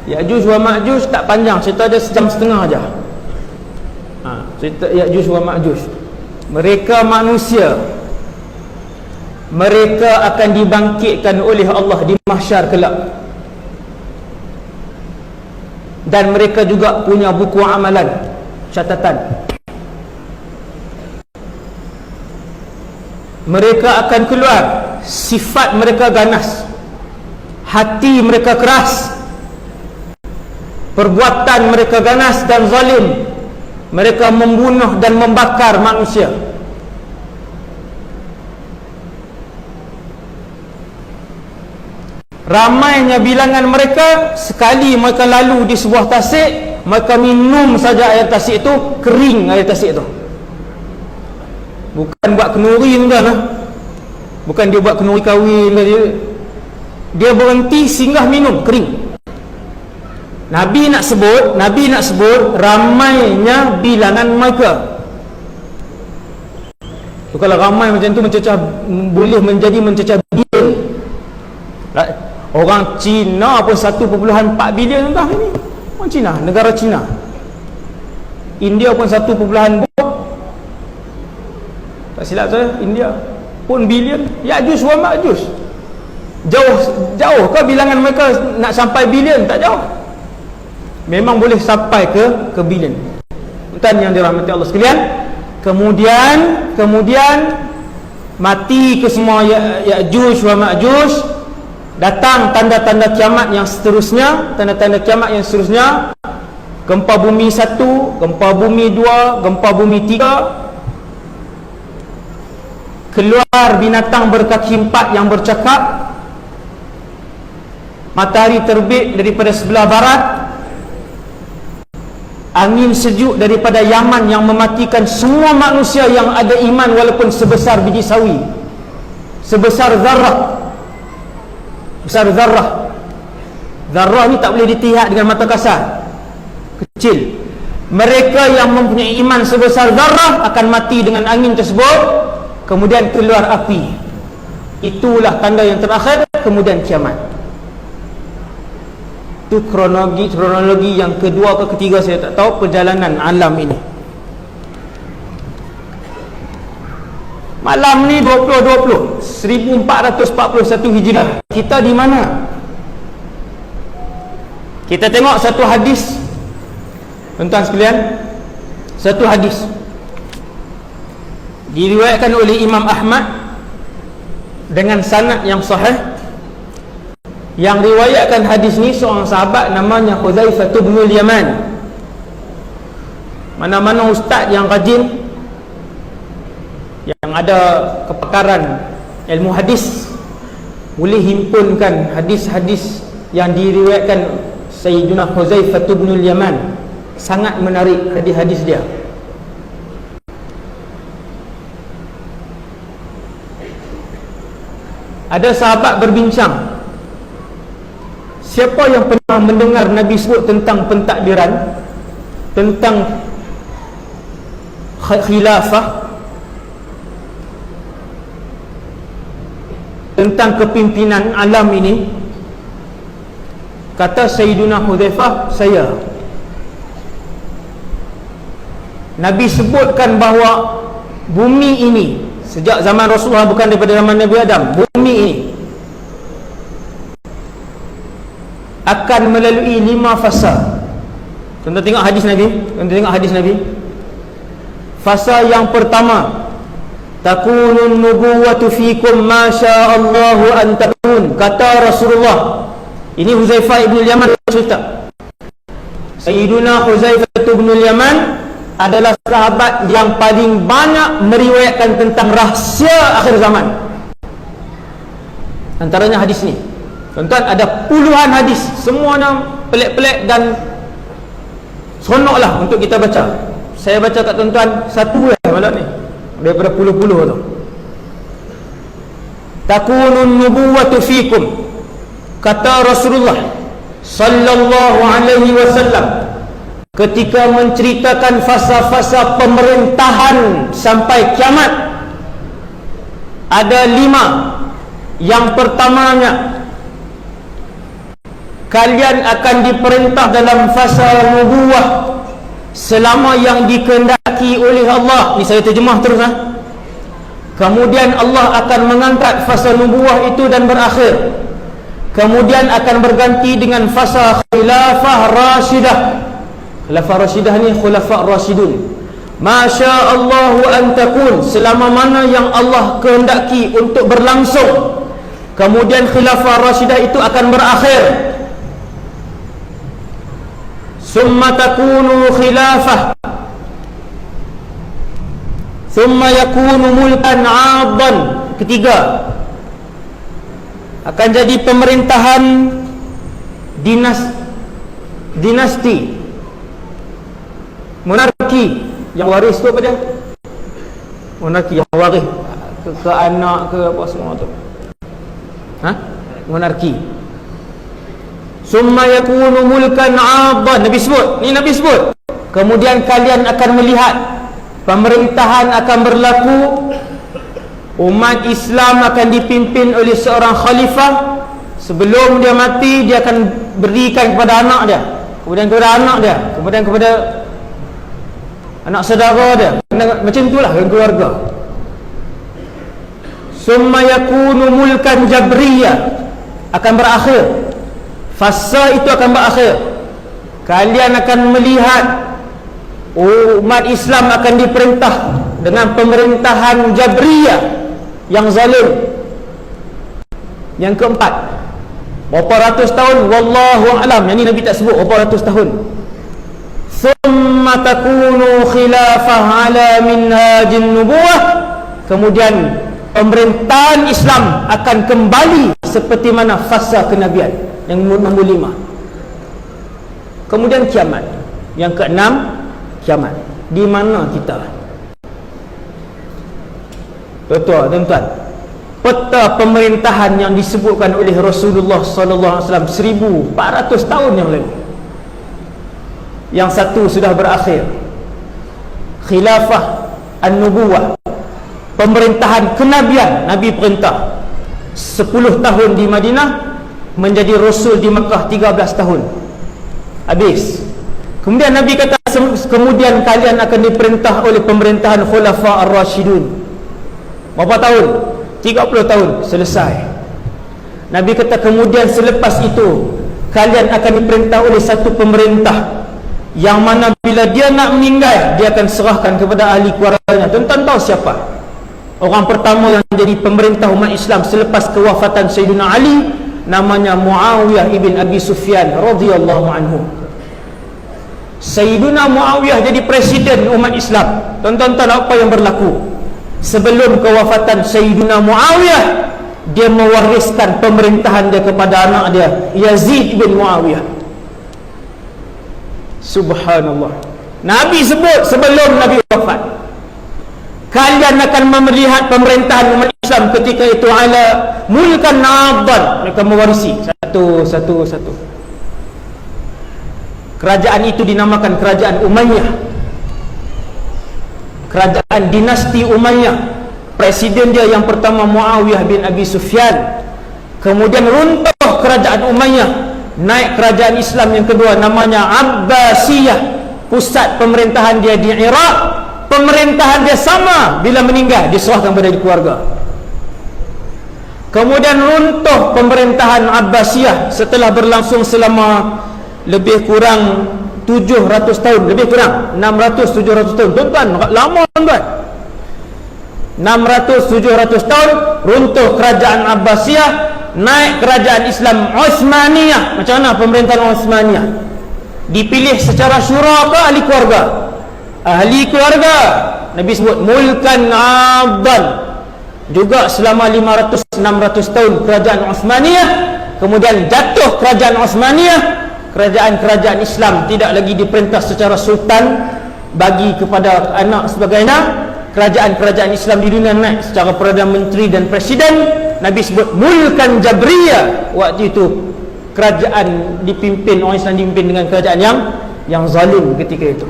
Ya'juj wa Ma'juj tak panjang, cerita dia sejam setengah aja. Cerita Ya'juj wa Ma'juj. Mereka manusia, mereka akan dibangkitkan oleh Allah di mahsyar kelak, dan mereka juga punya buku amalan, catatan. Mereka akan keluar, sifat mereka ganas, hati mereka keras, perbuatan mereka ganas dan zalim. Mereka membunuh dan membakar manusia. Ramainya bilangan mereka, sekali mereka lalu di sebuah tasik, mereka minum saja air tasik itu, kering air tasik itu. Bukan buat kenuri tuan lah. Bukan dia buat kenuri kahwin, dia berhenti singgah minum, kering. Nabi nak sebut ramainya bilangan mereka. So, kalau ramai macam tu boleh menjadi mencecah bilion. Orang Cina pun 1.4 bilion entah ini. Orang Cina, negara Cina. India pun 1. Tak silap saya, India pun bilion. Ya'juj wa Ma'juj. Jauh ke bilangan mereka nak sampai bilion? Tak jauh. Memang boleh sampai ke bilion. Tuan yang dirahmati Allah sekalian, kemudian mati ke semua Ya'juj wa Ma'juj. Datang tanda-tanda kiamat yang seterusnya, gempa bumi 1, gempa bumi 2, gempa bumi 3. Keluar binatang berkaki 4 yang bercakap. Matahari terbit daripada sebelah barat. Angin sejuk daripada Yaman yang mematikan semua manusia yang ada iman walaupun sebesar biji sawi, sebesar zarrah. Zarrah ni tak boleh dilihat dengan mata kasar, kecil. Mereka yang mempunyai iman sebesar zarrah akan mati dengan angin tersebut, kemudian keluar api. Itulah tanda yang terakhir, kemudian kiamat. Itu kronologi yang kedua ke ketiga saya tak tahu, perjalanan alam ini. Malam ni 1441 Hijriah. Kita di mana? Kita tengok satu hadis, tuan-tuan sekalian. Satu hadis diriwayatkan oleh Imam Ahmad dengan sanad yang sahih. Yang riwayatkan hadis ni seorang sahabat namanya Hudzaifah bin Yaman. Mana-mana ustaz yang rajin, yang ada kepakaran ilmu hadis, boleh himpunkan hadis-hadis yang diriwayatkan Sayyidina Hudzaifah bin Yaman. Sangat menarik hadis-hadis dia. Ada sahabat berbincang, siapa yang pernah mendengar Nabi sebut tentang pentadbiran, tentang khilafah, tentang kepimpinan alam ini? Kata Sayyiduna Hudzaifah, saya. Nabi sebutkan bahawa bumi ini sejak zaman Rasulullah, bukan daripada zaman Nabi Adam, bumi ini akan melalui 5 fasa. Tuan-tuan tengok hadis Nabi. Fasa yang pertama, takunun nubuwatu fikum ma sya'allahu an takun. Kata Rasulullah. Ini Hudzaifah ibn Yaman cerita. Sayyiduna Hudzaifah ibn Yaman adalah sahabat yang paling banyak meriwayatkan tentang rahsia akhir zaman. Antaranya hadis ni. Tuan-tuan, ada puluhan hadis, semuanya pelik-pelik dan seronoklah untuk kita baca. Saya baca kat tuan-tuan satu malam ni daripada puluh-puluh tu. Takunun nubuwatu fikum, kata Rasulullah sallallahu alaihi wasallam ketika menceritakan fasa-fasa pemerintahan sampai kiamat. Ada 5. Yang pertamanya, kalian akan diperintah dalam fasa nubuwah selama yang dikehendaki oleh Allah. Ni saya terjemah terus Kemudian Allah akan mengangkat fasa nubuwah itu dan berakhir. Kemudian akan berganti dengan fasa khilafah rasyidah. Khilafah rasyidah ni khulafah rasyidun. Masya Allahu an takun, selama mana yang Allah kehendaki untuk berlangsung. Kemudian khilafah rasyidah itu akan berakhir. Summa takunu khilafah, summa yakunu mulkan 'addan. Ketiga, akan jadi pemerintahan dinasti, monarki. Yang waris tu apa dia? Monarki yang waris ke anak ke apa semua tu. Monarki. Summa yakunu mulkan 'addan. Nabi sebut, ni Nabi sebut. Kemudian kalian akan melihat pemerintahan akan berlaku. Umat Islam akan dipimpin oleh seorang khalifah. Sebelum dia mati, dia akan berikan kepada anak dia, kemudian kepada anak dia, kemudian kepada anak saudara dia. Macam itulah dengan keluarga. Summa yakunu mulkan jabriyah, akan berakhir. Fasa itu akan berakhir. Kalian akan melihat umat Islam akan diperintah dengan pemerintahan jabriyah yang zalim. Yang keempat, berapa ratus tahun wallahu a'lam, yang ni Nabi tak sebut berapa ratus tahun. Thumma takunu khilafah ala minhajin nubuwah. Kemudian pemerintahan Islam akan kembali seperti mana fasa kenabian yang nombor 5. Kemudian kiamat. Yang keenam, kiamat. Di mana kita? Tuan-tuan, peta pemerintahan yang disebutkan oleh Rasulullah sallallahu alaihi wasallam 1400 tahun yang lalu. Yang satu sudah berakhir, khilafah an-nubuwah, pemerintahan kenabian. Nabi perintah 10 tahun di Madinah, menjadi Rasul di Mekah 13 tahun. Habis. Kemudian Nabi kata, kemudian kalian akan diperintah oleh pemerintahan khulafah ar-rasyidun. Berapa tahun? 30 tahun. Selesai. Nabi kata, kemudian selepas itu kalian akan diperintah oleh satu pemerintah yang mana bila dia nak meninggal, dia akan serahkan kepada ahli keluarganya. Tuan-tuan tahu siapa orang pertama yang jadi pemerintah umat Islam selepas kewafatan Sayyidina Ali? Namanya Muawiyah ibn Abi Sufyan radhiyallahu anhu. Sayyidina Muawiyah jadi presiden umat Islam. Tuan-tuan tahu apa yang berlaku? Sebelum kewafatan Sayyidina Muawiyah, dia mewariskan pemerintahan dia kepada anak dia, Yazid bin Muawiyah. Subhanallah. Nabi sebut sebelum Nabi wafat, kalian akan melihat pemerintahan umat Islam ketika itu ala mulkan 'addan. Mereka mewarisi satu. Kerajaan itu dinamakan kerajaan Umayyah, kerajaan dinasti Umayyah. Presiden dia yang pertama Muawiyah bin Abi Sufyan. Kemudian runtuh kerajaan Umayyah, naik kerajaan Islam yang kedua namanya Abbasiyah. Pusat pemerintahan dia di Iraq. Pemerintahan dia sama, bila meninggal diserahkan kepada keluarga. Kemudian runtuh pemerintahan Abbasiyah setelah berlangsung selama lebih kurang 700 tahun, lebih kurang 600-700 tahun. Tuan-tuan, lama tuan-tuan. 600-700 tahun runtuh kerajaan Abbasiyah, naik kerajaan Islam Utsmaniyah. Macam mana pemerintahan Utsmaniyah? Dipilih secara syura ke ahli keluarga? Ahli keluarga. Nabi sebut mulkan 'addan. Juga selama 500-600 tahun kerajaan Utsmaniyah. Kemudian jatuh kerajaan Utsmaniyah. Kerajaan-kerajaan Islam tidak lagi diperintah secara sultan, bagi kepada anak sebagainya. Kerajaan-kerajaan Islam di dunia naik secara Perdana Menteri dan Presiden. Nabi sebut mulkan jabriyah. Waktu itu kerajaan dipimpin, orang Islam dipimpin dengan kerajaan yang zalim ketika itu.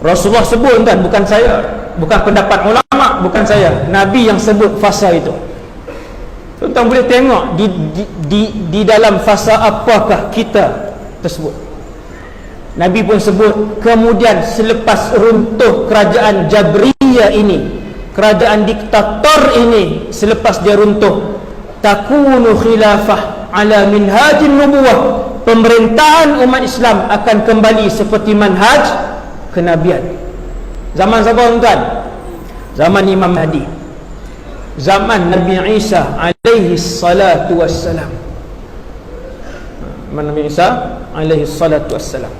Rasulullah sebut, kan, bukan saya, bukan pendapat ulama, bukan saya. Nabi yang sebut fasa itu. Tuan-tuan boleh tengok di dalam fasa apakah kita tersebut. Nabi pun sebut, kemudian selepas runtuh kerajaan Jabriyah ini, kerajaan diktator ini, selepas dia runtuh, takunu khilafah ala minhajin nubuwah, pemerintahan umat Islam akan kembali seperti manhaj kenabian. Zaman siapa tuan? Zaman Imam Mahdi, zaman Nabi Isa alaihi salatu wassalam. Nabi Isa alaihi salatu wassalam.